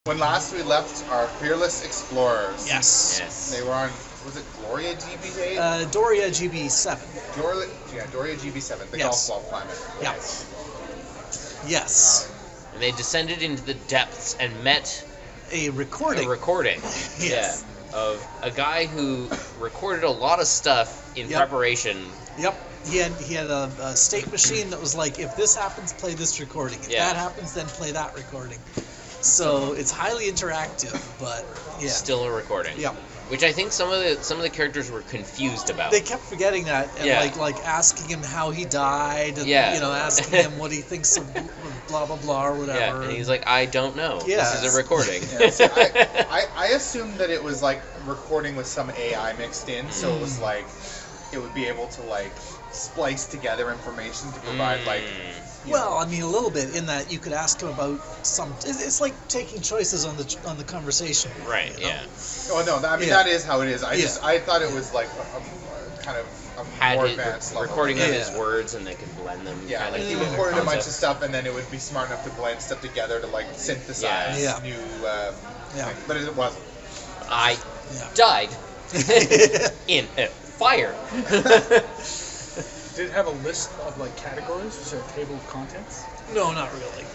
When last we left our fearless explorers. Yes. They were on, was it Gloria GB8? Doria GB7. Doria GB7, the Yes. golf ball planet. Yes. And they descended into the depths and met A recording. Yeah, of a guy who recorded a lot of stuff in preparation. Yep. He had a state machine that was like, if this happens, play this recording. If that happens, then play that recording. So it's highly interactive, but Still a recording. Yep. Which I think some of the characters were confused about. They kept forgetting that and like asking him how he died and asking him what he thinks of blah blah blah or whatever. Yeah, and he's like, I don't know. Yeah, this is a recording. So I assumed that it was like recording with some AI mixed in, so it was like it would be able to like splice together information to provide like. Well, I mean, a little bit in that you could ask him about some. It's like taking choices on the conversation. Right. You know? Yeah. Oh no! I mean that is how it is. I thought it was like a kind of a more advanced level. Recording of his words, and they could blend them. Yeah, like he recorded a bunch of stuff, and then it would be smart enough to blend stuff together to like synthesize new. Things. But it wasn't. I died in a fire. Did it have a list of like categories? Was there a table of contents? No, not really.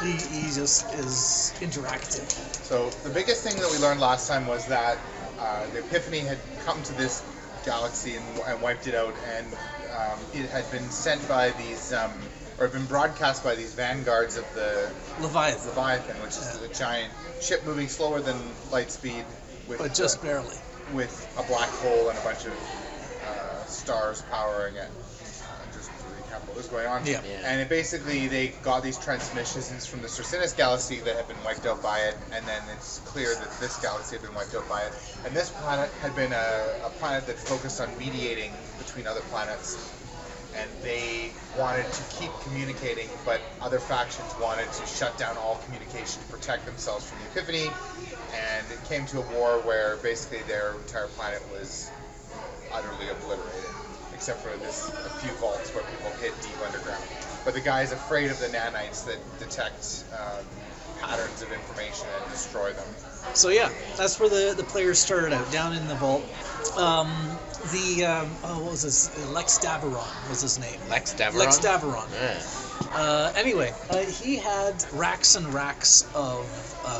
He just is interactive. So the biggest thing that we learned last time was that the Epiphany had come to this galaxy and wiped it out, and it had been sent by these, or been broadcast by these vanguards of the Leviathan, which is a giant ship moving slower than light speed, but just barely, with a black hole and a bunch of stars powering it. Just to recap what was going on. Yeah. And they got these transmissions from the Circinus galaxy that had been wiped out by it, and then it's clear that this galaxy had been wiped out by it. And this planet had been a planet that focused on mediating between other planets, and they wanted to keep communicating, but other factions wanted to shut down all communication to protect themselves from the Epiphany, and it came to a war where basically their entire planet was utterly obliterated, except for a few vaults where people hid deep underground. But the guy's afraid of the nanites that detect patterns of information and destroy them. So that's where the players started out, down in the vault. What was this? Lex Daveron was his name. Lex Daveron? Lex Daveron. Yeah. Anyway, he had racks and racks of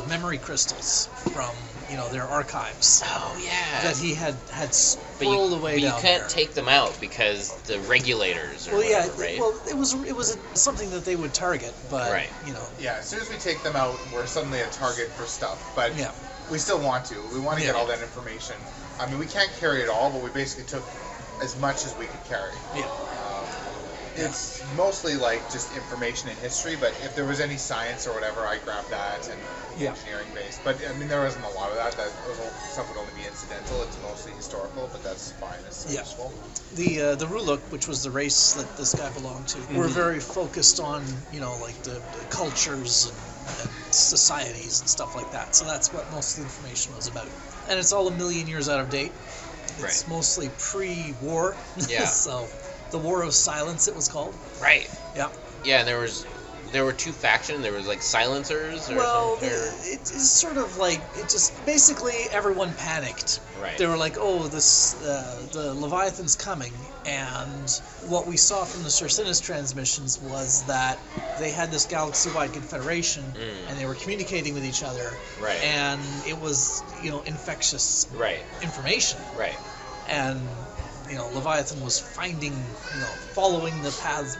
memory crystals from their archives. Oh yeah. That he had swirled away down there. But you can't take them out because the regulators are right? Well, it was something that they would target, but Yeah, as soon as we take them out, we're suddenly a target for stuff. But we still want to. We want to get all that information. I mean, we can't carry it all, but we basically took as much as we could carry. Yeah. It's mostly like just information and history, but if there was any science or whatever, I grabbed that and engineering based. But I mean, there wasn't a lot of that. That stuff would only be incidental. It's mostly historical, but that's fine. It's useful. The Ruluk, which was the race that this guy belonged to, were very focused on like the cultures and societies and stuff like that. So that's what most of the information was about. And it's all a million years out of date. It's mostly pre-war. Yeah. So the War of Silence, it was called. Right. Yeah. Yeah, and there were two factions. There was like silencers. It's sort of like basically everyone panicked. Right. They were like, oh, the Leviathan's coming, and what we saw from the Circinus transmissions was that they had this galaxy-wide confederation, and they were communicating with each other. Right. And it was infectious. Information. Right. And Leviathan was following the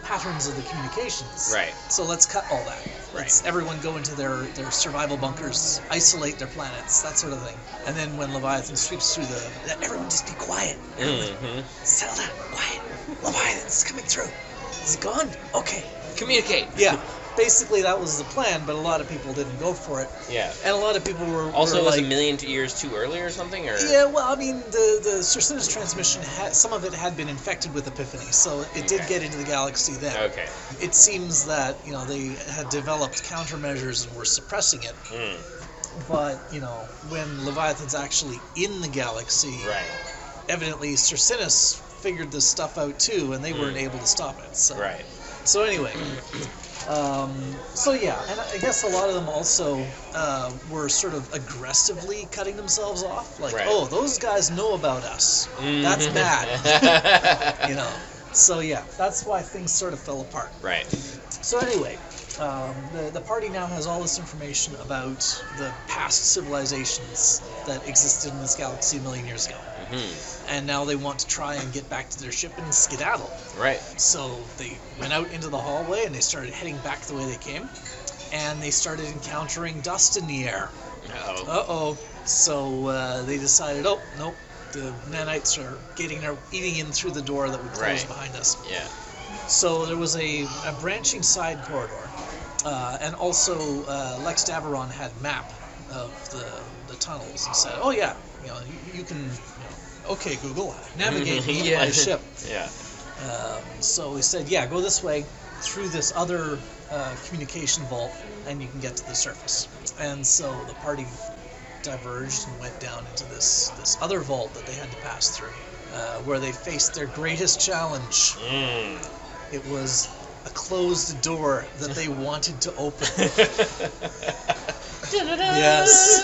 patterns of the communications. Right. So let's cut all that. Let's everyone go into their survival bunkers, isolate their planets, that sort of thing. And then when Leviathan sweeps through everyone just be quiet. Settle down, quiet. Leviathan's coming through. Is he gone? Okay. Communicate. Yeah. Basically, that was the plan, but a lot of people didn't go for it. Yeah. And a lot of people were also were it was like, a million years too early or something, or yeah. Well, I mean, the Circinus transmission some of it had been infected with Epiphany, so it did get into the galaxy then. Okay. It seems that they had developed countermeasures and were suppressing it. But when Leviathan's actually in the galaxy, evidently Circinus figured this stuff out too, and they weren't able to stop it. So. Right. So anyway, So yeah, and I guess a lot of them also were sort of aggressively cutting themselves off. Like, Right. oh, those guys know about us. That's bad. You know. So yeah, that's why things sort of fell apart. Right. So anyway, the party now has all this information about the past civilizations that existed in this galaxy a million years ago. And now they want to try and get back to their ship and skedaddle. Right. So they went out into the hallway and they started heading back the way they came. And they started encountering dust in the air. Uh-oh. Uh-oh. So they decided, oh, nope, the nanites are eating in through the door that we closed behind us. Yeah. So there was a branching side corridor. And also Lex Daveron had map of the tunnels and said, oh yeah, you can, okay Google, navigate me to my ship. Yeah. So he said, yeah, go this way through this other communication vault and you can get to the surface. And so the party diverged and went down into this other vault that they had to pass through, where they faced their greatest challenge. It was a closed door that they wanted to open. Yes.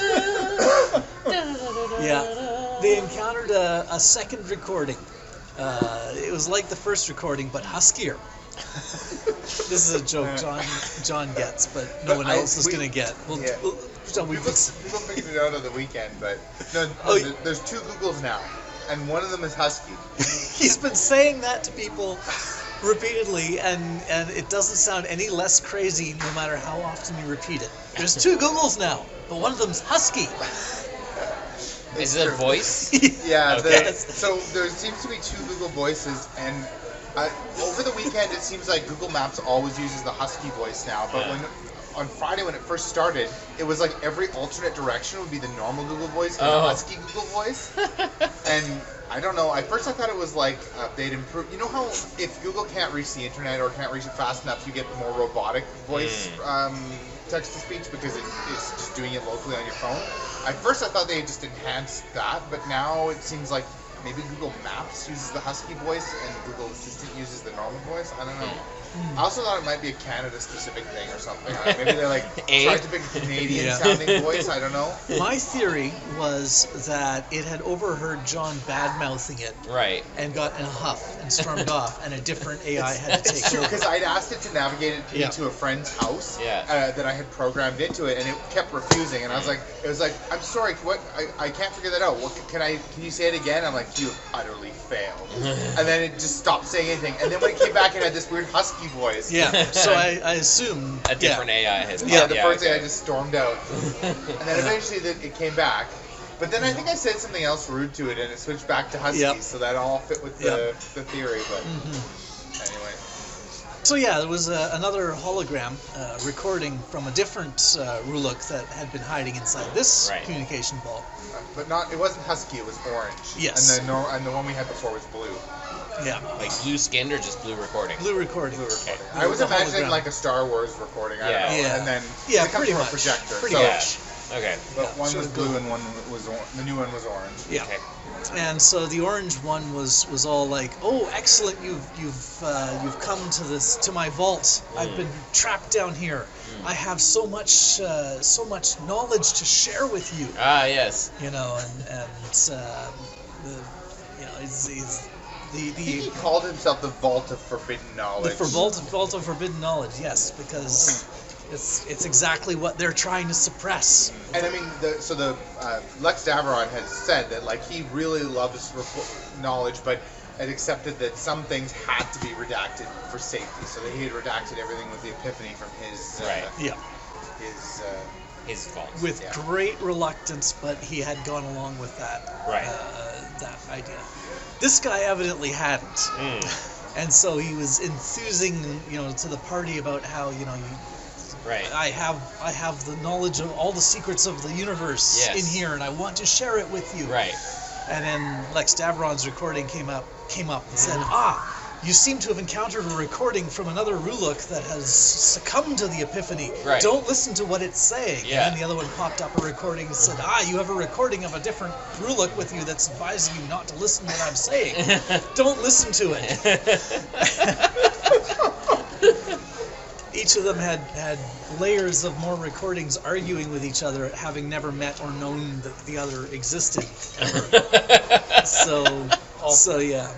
Yeah. They encountered a second recording. It was like the first recording, but huskier. This is a joke John gets, but no one else is going to get. People figured it out on the weekend, but there's two Googles now, and one of them is husky. He's been saying that to people repeatedly, and it doesn't sound any less crazy no matter how often you repeat it. There's two Googles now, but one of them's husky. Is it a voice? Yeah. Okay. So there seems to be two Google voices, and over the weekend it seems like Google Maps always uses the husky voice now, but on Friday when it first started, it was like every alternate direction would be the normal Google voice and the husky Google voice. And I don't know, at first I thought it was like they'd improve. You know how if Google can't reach the internet or can't reach it fast enough, you get the more robotic voice text-to-speech because it's just doing it locally on your phone? At first I thought they just enhanced that, but now it seems like maybe Google Maps uses the husky voice and Google Assistant uses the normal voice. I don't know. I also thought it might be a Canada-specific thing or something. Maybe they tried to pick a Canadian-sounding voice. I don't know. My theory was that it had overheard John bad-mouthing it, Right. and got in a huff and stormed off, and a different AI had to take It's true, over. because I'd asked it to navigate it into a friend's house that I had programmed into it, and it kept refusing. And it was like, I'm sorry, what? I can't figure that out. What, can you say it again? I'm like, you utterly failed. And then it just stopped saying anything. And then when it came back, it had this weird husky voice. Yeah, so I assume A different AI had. The first day I just stormed out. And then eventually it came back. But then I think I said something else rude to it, and it switched back to husky, so that all fit with the theory. But anyway. So yeah, there was another hologram recording from a different Ruluk that had been hiding inside this communication vault. But it wasn't husky, it was orange. Yes. And the one we had before was blue. Yeah. Like blue skinned or just blue recording? Blue recording. Okay. I was The imagining hologram. like a Star Wars recording. I don't know. Yeah. And then Yeah, it comes pretty from much. a projector. Pretty so, much. Okay. But one so was it's blue blue. and one was the new one was orange. Yeah. Okay. And so the orange one was all like, "Oh, excellent! You've come to my vault. I've been trapped down here. I have so much knowledge to share with you." Ah, yes. He called himself the Vault of Forbidden Knowledge. The Vault of Forbidden Knowledge, yes, because it's exactly what they're trying to suppress. And I mean, Lex Daveron has said that he really loves knowledge, but had accepted that some things had to be redacted for safety. So that he had redacted everything with the Epiphany from his his vault. With great reluctance, but he had gone along with that that idea. This guy evidently hadn't, and so he was enthusing, to the party about how I have the knowledge of all the secrets of the universe in here, and I want to share it with you. Right. And then Lex Daveron's recording came up and said, you seem to have encountered a recording from another Ruluk that has succumbed to the Epiphany. Right. Don't listen to what it's saying. Yeah. And then the other one popped up a recording and said, you have a recording of a different Ruluk with you that's advising you not to listen to what I'm saying. Don't listen to it. each of them had layers of more recordings arguing with each other, having never met or known that the other existed ever. So yeah.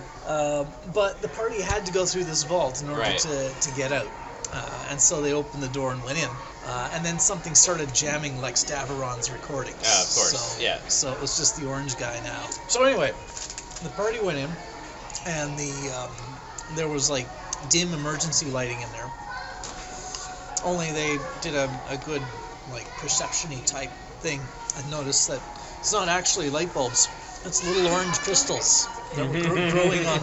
But the party had to go through this vault in order to get out. And so they opened the door and went in. And then something started jamming Lex Daveron's recordings. Of course, So it was just the orange guy now. So anyway, the party went in, and there was like dim emergency lighting in there. Only they did a good like perception-y type thing. I noticed that it's not actually light bulbs. It's little orange crystals that were growing on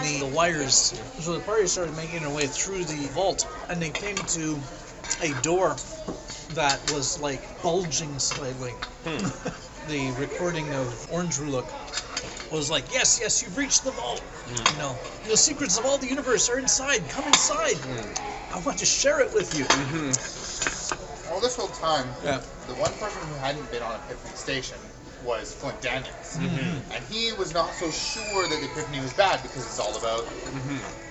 the wires. So the party started making their way through the vault, and they came to a door that was like bulging slightly. The recording of Orange Ruluk was like, yes, you've reached the vault. You know, the secrets of all the universe are inside. Come inside. I want to share it with you. All this whole time, the one person who hadn't been on Epiphany Station was Flint Daniels. And he was not so sure that the Epiphany was bad because it's all about,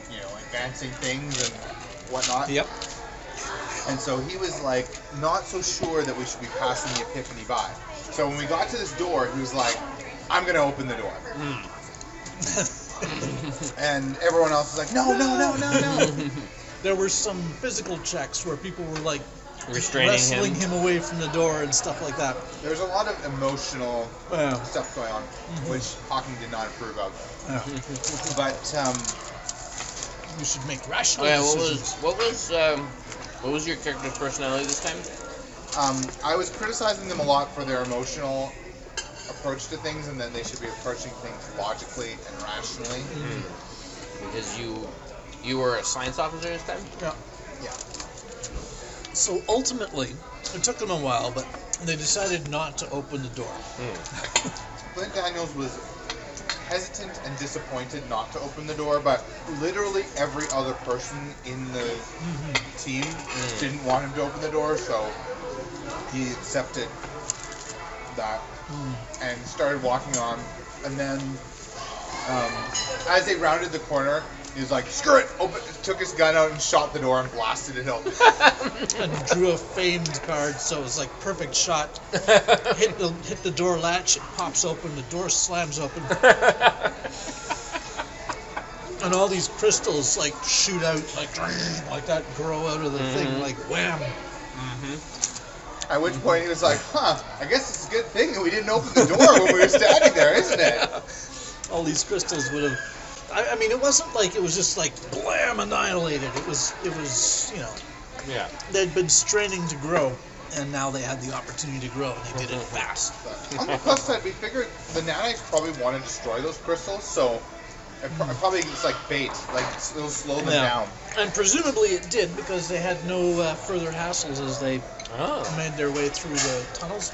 you know, advancing things and whatnot. Yep. And so he was like, not so sure that we should be passing the Epiphany by. So when we got to this door, he was like, I'm going to open the door. And everyone else was like, no. There were some physical checks where people were like wrestling him away from the door and stuff like that. There's a lot of emotional stuff going on, which Hawking did not approve of. But you should make rational decisions. What was your character's personality this time? I was criticizing them a lot for their emotional approach to things, and then they should be approaching things logically and rationally. Because you were a science officer this time? Yeah. So ultimately, it took them a while, but they decided not to open the door. Flint Daniels was hesitant and disappointed not to open the door, but literally every other person in the team didn't want him to open the door, so he accepted that and started walking on. And then as they rounded the corner, he was like, screw it! Took his gun out and shot the door and blasted it open. And drew a famed card, so it was like perfect shot. Hit the door latch, it pops open, the door slams open. And all these crystals like shoot out like that, grow out of the thing, like wham. At which point he was like, I guess it's a good thing that we didn't open the door when we were standing there, isn't it? All these crystals would have... I mean, it wasn't like it was just like blam, annihilated. It was, you know... Yeah. They'd been straining to grow, and now they had the opportunity to grow, and they did it fast. On the plus side, we figured the nanites probably want to destroy those crystals, so it probably it's like bait, like it'll slow them down. And presumably it did, because they had no further hassles as they made their way through the tunnels.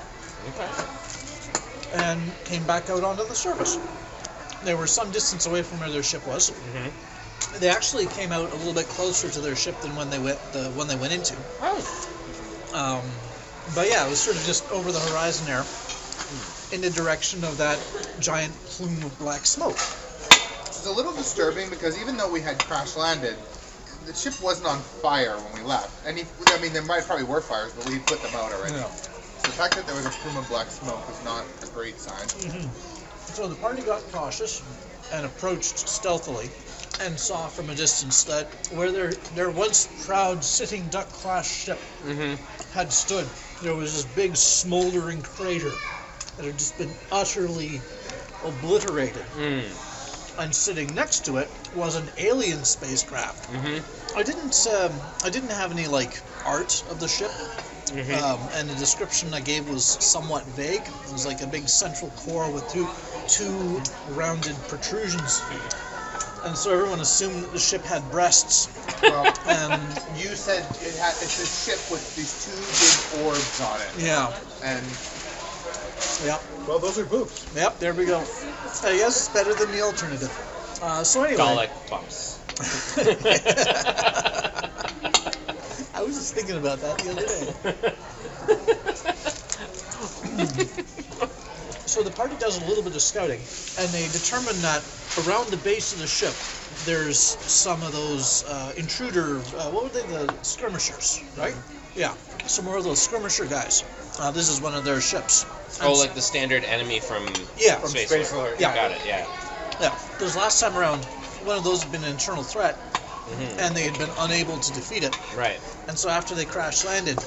And came back out onto the surface. They were some distance away from where their ship was. They actually came out a little bit closer to their ship than when they went into. But yeah, it was sort of just over the horizon there, in the direction of that giant plume of black smoke. It's a little disturbing because even though we had crash landed, the ship wasn't on fire when we left. And there probably were fires, but we put them out already. So the fact that there was a plume of black smoke was not a great sign. So the party got cautious and approached stealthily, and saw from a distance that where their once proud sitting duck-class ship had stood, there was this big smoldering crater that had just been utterly obliterated. And sitting next to it was an alien spacecraft. I didn't have any like art of the ship. And the description I gave was somewhat vague. It was like a big central core with two rounded protrusions. And so everyone assumed that the ship had breasts. Well, you said it's a ship with these two big orbs on it. Yeah. And well, those are boobs. Yep, there we go. I guess it's better than the alternative. So anyway. Dalek bumps. I was just thinking about that the other day. So the party does a little bit of scouting, and they determine that around the base of the ship, there's some of those intruder, what were they, the skirmishers, right? Yeah, some more of those skirmisher guys. This is one of their ships. Oh, like the standard enemy from From Space Space War. Alert. Yeah. Got it, yeah. Yeah, because last time around, one of those had been an internal threat, and they had been unable to defeat it. Right. And so after they crash landed,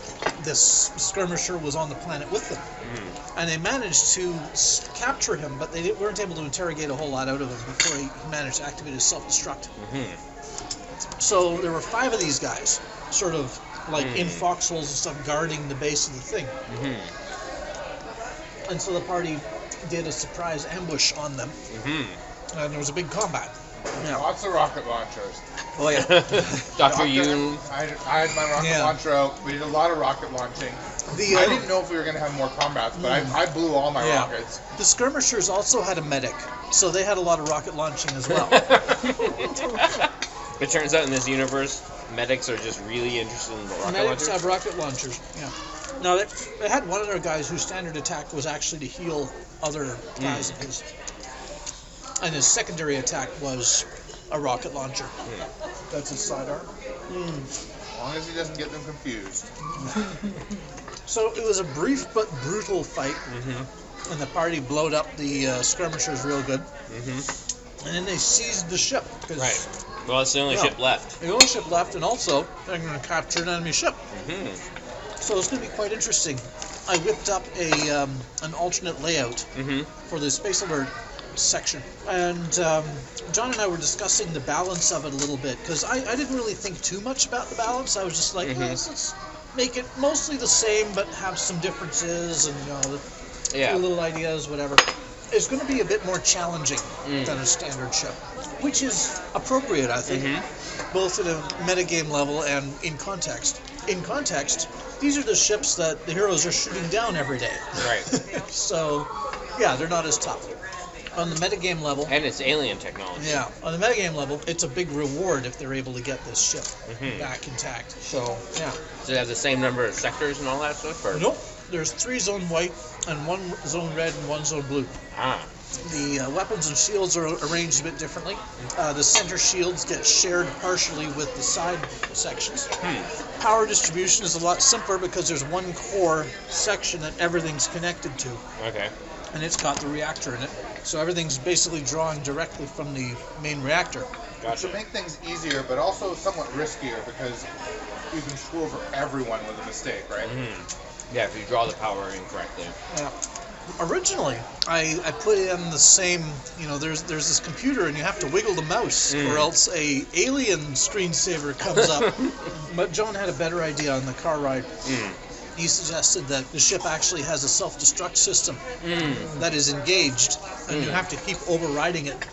this skirmisher was on the planet with them. And they managed to capture him, but they weren't able to interrogate a whole lot out of him before he managed to activate his self-destruct. So there were 5 of these guys, sort of like in foxholes and stuff, guarding the base of the thing. And so the party did a surprise ambush on them, and there was a big combat. Yeah. Lots of rocket launchers. Oh yeah. Dr. Yoon. I had my rocket launcher out. We did a lot of rocket launching. I didn't know if we were going to have more combats, but I blew all my rockets. The skirmishers also had a medic, so they had a lot of rocket launching as well. It turns out in this universe, medics are just really interested in the rocket Medics launchers. have rocket launchers. Yeah. Now they had one of their guys whose standard attack was actually to heal other guys of his, and his secondary attack was a rocket launcher. That's his sidearm. As long as he doesn't get them confused. So it was a brief but brutal fight, and the party blowed up the skirmishers real good. And then they seized the ship. Right. Well, it's the only ship left. The only ship left, and also they're going to capture an enemy ship. So it's going to be quite interesting. I whipped up an alternate layout for the Space Alert section, and John and I were discussing the balance of it a little bit, because I didn't really think too much about the balance. I was just like, let's make it mostly the same, but have some differences, and few little ideas, whatever. It's going to be a bit more challenging than a standard ship, which is appropriate, I think, both at a metagame level and in context. In context, these are the ships that the heroes are shooting down every day. Right. So, yeah, they're not as tough. On the metagame level... And it's alien technology. Yeah, on the metagame level, it's a big reward if they're able to get this ship back intact. So, yeah. So it has the same number of sectors and all that stuff? Or? Nope. There's 3 zone white, and 1 zone red, and 1 zone blue. The weapons and shields are arranged a bit differently. The center shields get shared partially with the side sections. Power distribution is a lot simpler because there's 1 core section that everything's connected to. Okay. And it's got the reactor in it. So everything's basically drawing directly from the main reactor. Gotcha. To make things easier, but also somewhat riskier, because you can screw over everyone with a mistake, right? Yeah, if you draw the power incorrectly. Yeah. Originally, I put in the same, there's this computer and you have to wiggle the mouse or else a alien screensaver comes up. But John had a better idea on the car ride. He suggested that the ship actually has a self-destruct system that is engaged, and you have to keep overriding it.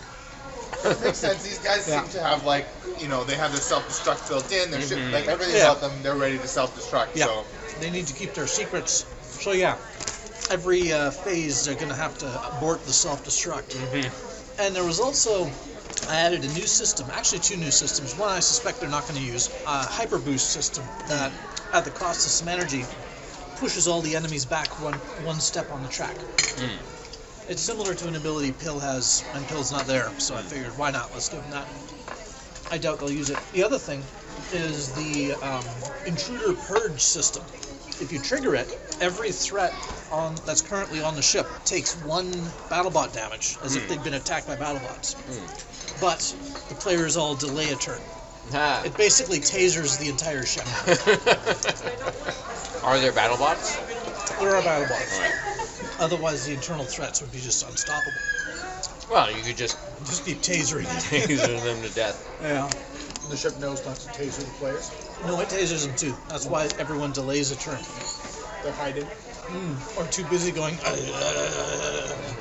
It makes sense. These guys seem to have, they have their self-destruct built in. Their ship, everything about them, they're ready to self-destruct. Yeah. So They need to keep their secrets. So yeah, every phase they're going to have to abort the self-destruct. And there was also, I added a new system, actually 2 new systems. One I suspect they're not going to use, a hyper boost system that, at the cost of some energy, pushes all the enemies back one step on the track. It's similar to an ability Pill has, and Pill's not there, so I figured, why not? Let's give him that. I doubt they'll use it. The other thing is the intruder purge system. If you trigger it, every threat that's currently on the ship takes 1 BattleBot damage, as if they'd been attacked by BattleBots. But the players all delay a turn. It basically tasers the entire ship. Are there BattleBots? There are BattleBots. Right. Otherwise, the internal threats would be just unstoppable. Well, you could just keep tasering taser them to death. Yeah. The ship knows not to taser the players. No, it tasers them too. That's why everyone delays a turn. They're hiding. Or too busy going like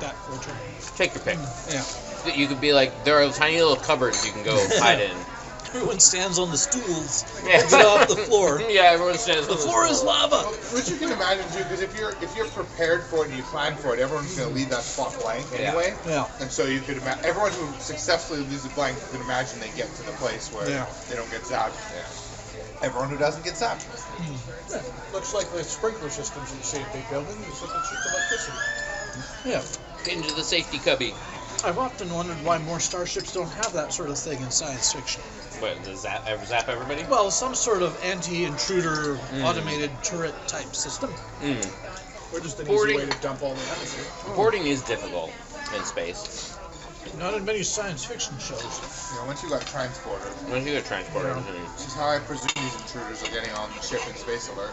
that for a turn. Take your pick. Yeah. You could be like, there are tiny little cupboards you can go hide in. Everyone stands on the stools to get off the floor. Yeah, everyone stands on The floor is lava. which you can imagine too, because if you're prepared for it and you plan for it, everyone's going to leave that spot blank anyway. Yeah. And so you could imagine everyone who successfully leaves it blank, you can imagine they get to the place where they don't get zapped. Everyone who doesn't get zapped. Looks like the sprinkler systems you see in big buildings. It's looking cheap electricity. Yeah. into the safety cubby. I've often wondered why more starships don't have that sort of thing in science fiction. What, does that ever zap everybody? Well, some sort of anti-intruder automated turret type system. Or just an Boarding. easy way to dump all the atmosphere. Boarding is difficult in space. Not in many science fiction shows. Once you got transporters, Once you get transported, which is how I presume these intruders are getting on the ship in Space Alert.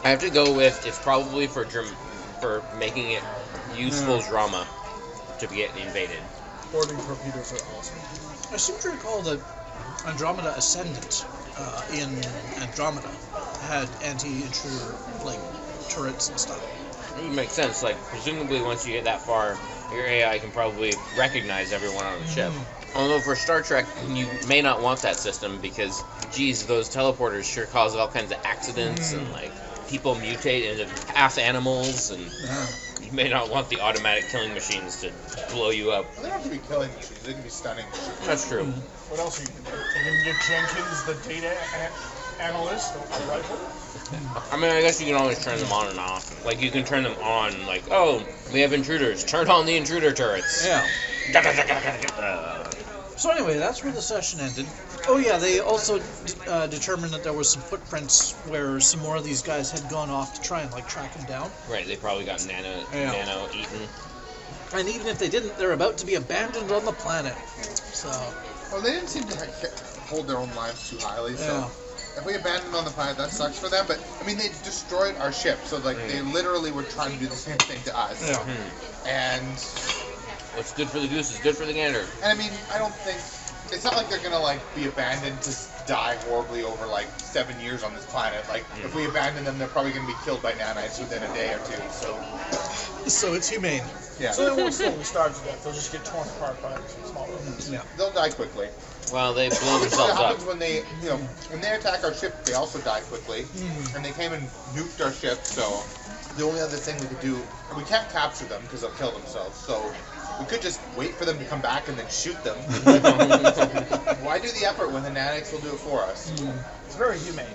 I have to go with it's probably for making it useful drama to get invaded. Boarding torpedoes are awesome. I seem to recall that Andromeda Ascendant in Andromeda had anti-intruder like turrets and stuff. It would make sense. Like, presumably once you get that far, your AI can probably recognize everyone on the ship. Although for Star Trek, you may not want that system because, geez, those teleporters sure cause all kinds of accidents and, like, people mutate into half animals, and you may not want the automatic killing machines to blow you up. They don't have to be killing machines, they can be stunning machines. That's true. What else are you can do? You can get Jenkins, the data analyst, a rifle. I mean, I guess you can always turn them on and off. Like, you can turn them on, like, oh, we have intruders. Turn on the intruder turrets. Yeah. So anyway, that's where the session ended. Oh yeah, they also determined that there was some footprints where some more of these guys had gone off to try and like track him down. Right, they probably got nano eaten. And even if they didn't, they're about to be abandoned on the planet. So. Well, they didn't seem to hold their own lives too highly, so... Yeah. If we abandoned on the planet, that sucks for them, but, I mean, they destroyed our ship, so, like, they literally were trying to do the same thing to us. Yeah. And... What's good for the goose is good for the gander. And, I mean, I don't think... It's not like they're gonna, like, be abandoned to die horribly over, like, 7 years on this planet. Like, if we abandon them, they're probably gonna be killed by nanites within a day or two, so... So it's humane. Yeah. So they won't slowly starve to death. They'll just get torn apart by small robots. Yeah. They'll die quickly. Well, they blow What themselves up. happens when they, when they attack our ship, they also die quickly. And they came and nuked our ship, so the only other thing we could do, we can't capture them because they'll kill themselves, so we could just wait for them to come back and then shoot them. Why do the effort when the nanites will do it for us? It's very humane.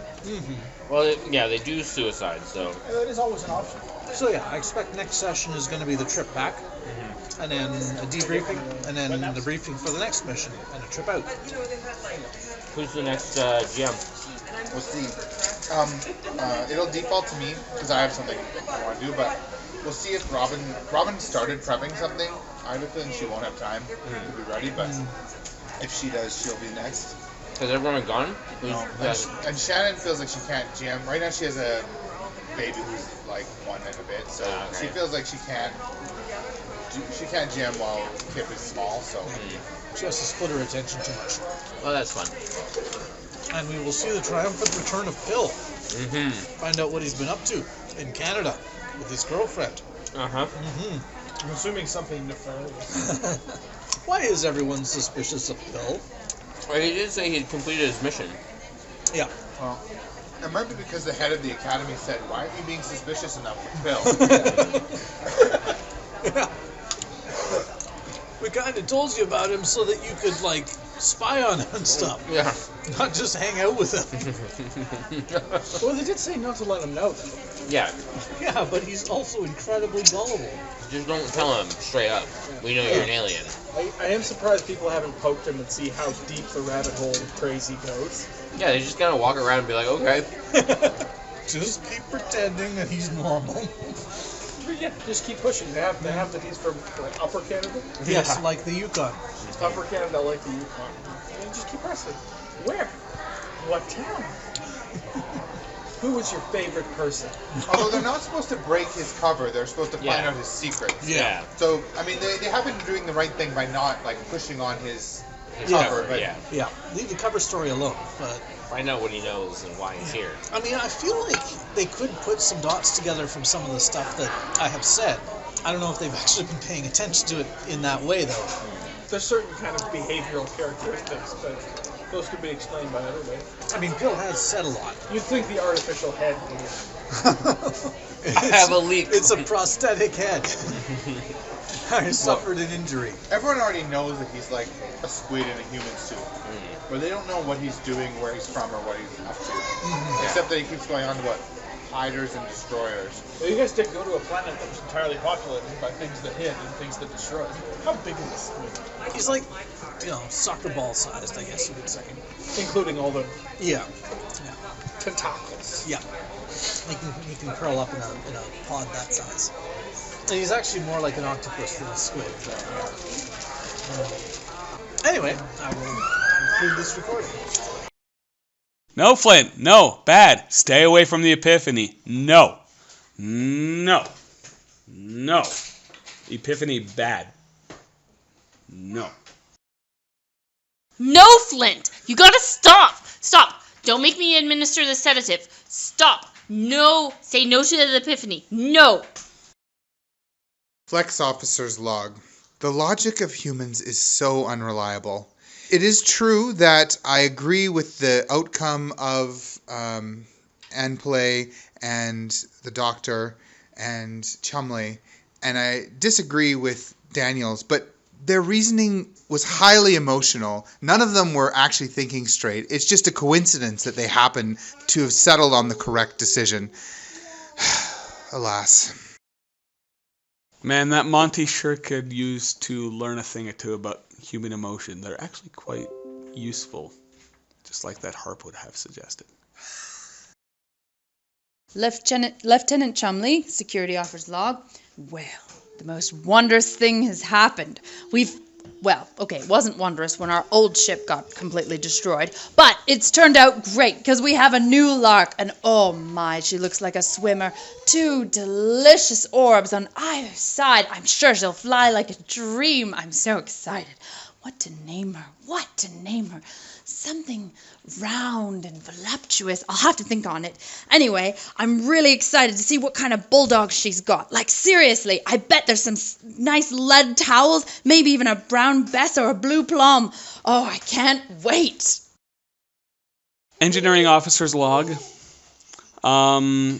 Well, yeah, they do suicide, so... It is always an option. So yeah, I expect next session is going to be the trip back, and then a debriefing, and then the briefing for the next mission, and a trip out. Who's the next GM? We'll see. It'll default to me because I have something I want to do, but we'll see if Robin started prepping something. I have a feeling she won't have time to be ready, but if she does, she'll be next. Has everyone gone? No. And Shannon feels like she can't GM. Right now she has a baby who's like 1 and a bit, so she feels like she can't GM while Kip is small, so... She has to split her attention too much. Well, that's fun. And we will see the triumphant return of Phil. Find out what he's been up to in Canada with his girlfriend. I'm assuming something nefarious. Why is everyone suspicious of Phil? Well, he did say he'd completed his mission. Yeah. Well, it might be because the head of the academy said, "Why are you being suspicious enough with Phil?" Yeah. We kind of told you about him so that you could, like, spy on him and stuff. Yeah. Not just hang out with him. Well, they did say not to let him know, though. Yeah. Yeah, but he's also incredibly gullible. Just don't tell him straight up. We know you're an alien. I am surprised people haven't poked him and see how deep the rabbit hole of crazy goes. Yeah, they just kind of walk around and be like, okay. Just keep pretending that he's normal. But yeah, just keep pushing. They have that he's from like Upper Canada. Yes, like the Yukon. Upper Canada, like the Yukon. And just keep pressing. Where? What town? Who was your favorite person? Although they're not supposed to break his cover, they're supposed to find out his secrets. Yeah. So, I mean, they have been doing the right thing by not, like, pushing on his cover. But Yeah. Yeah, leave the cover story alone, but... Find out what he knows and why he's here. I mean, I feel like they could put some dots together from some of the stuff that I have said. I don't know if they've actually been paying attention to it in that way, though. There's certain kind of behavioral characteristics, but those could be explained by other ways. I mean, Bill has said a lot. You'd think the artificial head would. I have a leak. It's a prosthetic head. I suffered an injury. everyone already knows that he's, like, a squid in a human suit. But they don't know what he's doing, where he's from, or what he's up to. Except that he keeps going on to what? hiders and destroyers. Well, you guys did go to a planet that was entirely populated by things that hid and things that destroyed. How big is this squid? He's like, soccer ball sized, I guess you could say. Including all the Yeah. tentacles. Yeah. He can curl up in a pod that size. And he's actually more like an octopus than a squid. Anyway, I will conclude this recording. No, Flint. No. Bad. Stay away from the Epiphany. No. No. No. Epiphany bad. No. No, Flint! You gotta stop! Stop! Don't make me administer the sedative. Stop! No! Say no to the Epiphany. No! Flex Officer's Log. The logic of humans is so unreliable. It is true that I agree with the outcome of Anplay and the Doctor and Chumley, and I disagree with Daniels, but their reasoning was highly emotional. None of them were actually thinking straight. It's just a coincidence that they happen to have settled on the correct decision. Alas. Man, that Monty sure could use to learn a thing or two about human emotion. They're actually quite useful, just like that harp would have suggested. Lieutenant Chumley, security officer's log. Well, the most wondrous thing has happened. It wasn't wondrous when our old ship got completely destroyed, but it's turned out great because we have a new lark, and oh my, she looks like a swimmer. 2 delicious orbs on either side. I'm sure she'll fly like a dream. I'm so excited. What to name her? Something round and voluptuous. I'll have to think on it. Anyway, I'm really excited to see what kind of bulldogs she's got. Like, seriously, I bet there's some nice lead towels, maybe even a brown Bess or a blue plum. Oh, I can't wait. Engineering officer's log. They blew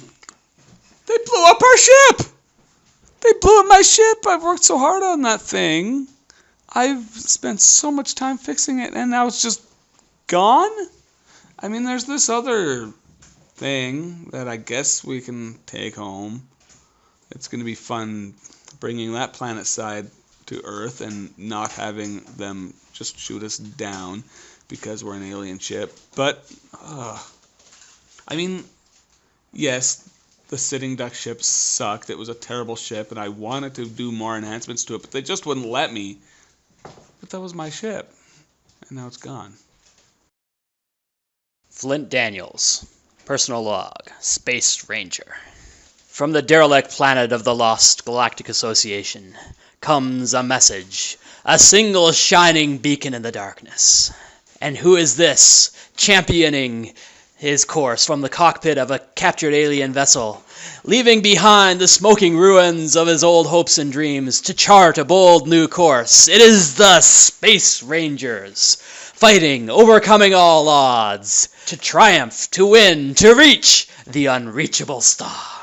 up our ship! They blew up my ship! I've worked so hard on that thing. I've spent so much time fixing it, and now it's just gone? I mean, there's this other thing that I guess we can take home. It's going to be fun bringing that planet side to Earth and not having them just shoot us down because we're an alien ship. But, I mean, yes, the sitting duck ship sucked. It was a terrible ship, and I wanted to do more enhancements to it, but they just wouldn't let me. But that was my ship, and now it's gone. Flint Daniels, personal log, Space Ranger. From the derelict planet of the Lost Galactic Association comes a message, a single shining beacon in the darkness. And who is this, championing his course from the cockpit of a captured alien vessel, leaving behind the smoking ruins of his old hopes and dreams to chart a bold new course? It is the Space Rangers, fighting, overcoming all odds, to triumph, to win, to reach the unreachable star.